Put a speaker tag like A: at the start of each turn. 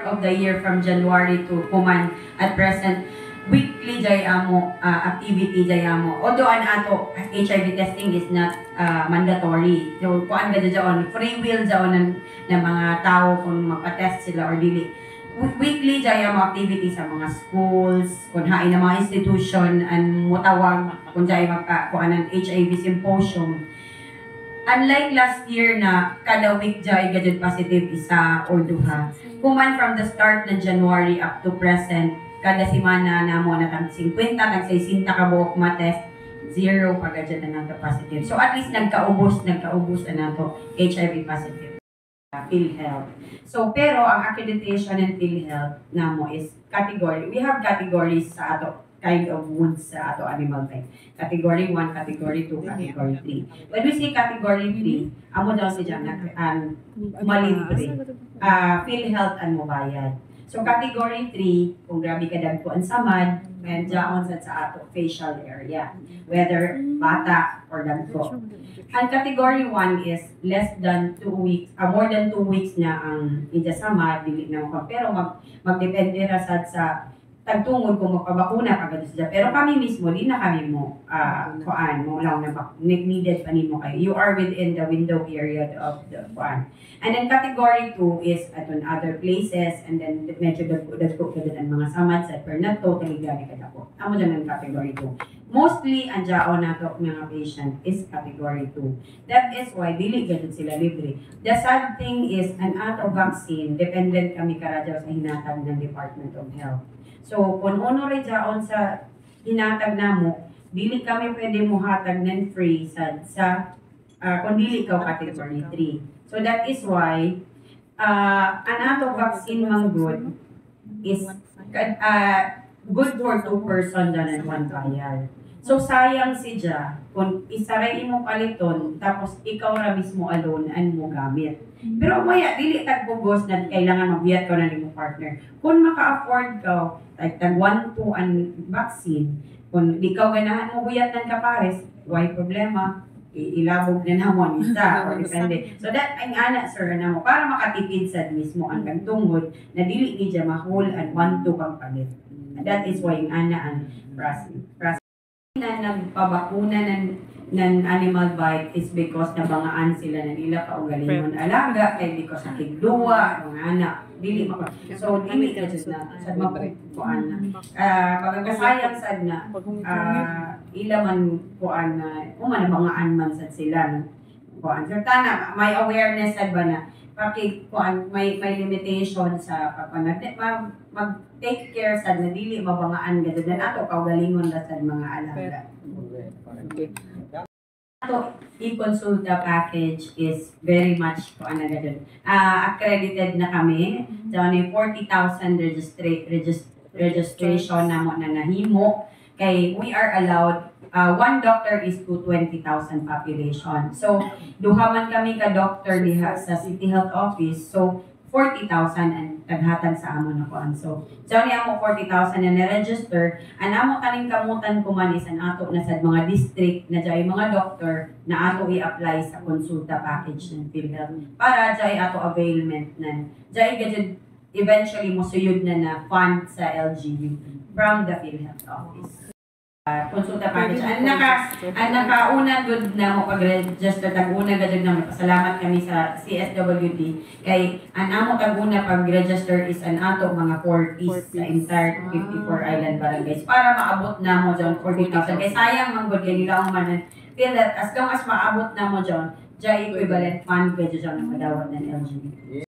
A: of the year from January to kuman at present weekly jay amo activity jay amo, although an ato HIV testing is not mandatory, so kuan gid jaon free will jaon ng mga tao kung magpa-test sila or dili. Weekly jay amo activity sa mga schools, kung hain na mga institution and mutawag kung jay magkuanan HIV symposium. Unlike last year na kada week jay gadget positive isa or duha, kuman from the start ng January up to present, kada semana na mo na tag 50 tag 60 ka buok matest, 0 pa gadget na nato positive. So at least nagkaubos na nato HIV positive. PhilHealth. So pero ang accreditation ng PhilHealth namo is category. We have categories sa ato kind of wounds sa ato animal type. Category 1, Category 2, Category 3. When we say Category 3, amo daw si Jan malibre. PhilHealth ang mobayad. So Category 3, kung grabe ka dagko ang samad, and jaon sa ato facial area, whether bata or dagko. Ang Category 1 is less than 2 weeks, more than 2 weeks na ang samad, dili na mo. Pero magdepende ra sa tagtungod kung magpabakuna pagad siya. Pero kami mismo, di na kami mo kuan mo lang na needed pa nimo kayo. You are within the window period of the kuan. And then Category 2 is at other places, and then medyo dagko ka ang mga samad sa per not totally gani kada po. Amo dyan ang Category 2. Mostly ang jaon nato mga patient is Category 2. That is why dili gid sila libre. The sad thing is an ato vaccine dependent kami karadyo sa hinatag ng Department of Health. So, kung uno rin dyan sa hinatag namo, dili kami pwede mo hatag ng free kung dili ka Category 3. So, that is why, an ato vaccine mang good is good for 2 person than 1 trial. So, sayang siya kung isaray mo paliton, tapos ikaw ra mismo alone and mo gamit. Pero maya, dili tagpugos na kailangan magbiyat ka na ni mo partner. Kung maka-afford ka, like tag 1-2 ang vaccine, kung di ka ganahan mo buyat ng kapares, why problema? Ilabog na namon isa or depende. So that ang ana sir na mo para makatipid sad mismo ang tungod na dili ni siya mahul and 1-2 kang palit. That is why ang ana ang na nagpabakuna ng animal bite is because nabangaan sila na nila kaugalingon alaga kay di ko sa tigduwa mga anak dili mako so dili ka just na sad magkuan na pagkasayang sad na ila man kuan na nabangaan man sad sila no kuan tana may awareness sad ba na kuan may limitation sa pagpanag mag-take care sa na dili mabangaan gadto na ato kaugalingon la sa mga alaga. Ato i-consulta package is very much kuan na gadto. Accredited na kami. So ni 40,000 registration namo na nahimo kay we are allowed one doctor is to 20,000 population. So, duha man kami ka doctor diha sa City Health Office. So, 40,000 ang taghatag sa amo na kuan. So, diyan ni amo 40,000 na na-register. Ang amo kaning kamutan ko man is an ato na sa mga district na diay mga doctor na ato i-apply sa konsulta package ng PhilHealth para diay ato availment nan. Diay gadget eventually mo suyod na fund sa LGU from the PhilHealth Office. Konsulta package. Ang nakauna good na mo pag-register tag-una gadud na pasalamat kami sa CSWD kay ang amo tag-una pag-register is an ato mga 40s sa entire 54 island barangays para maabot na mo dyan 40,000 kay sayang man gud kay nila man feel that as long as maabot na mo dyan equivalent fund gadud dyan na madawat ng LGU.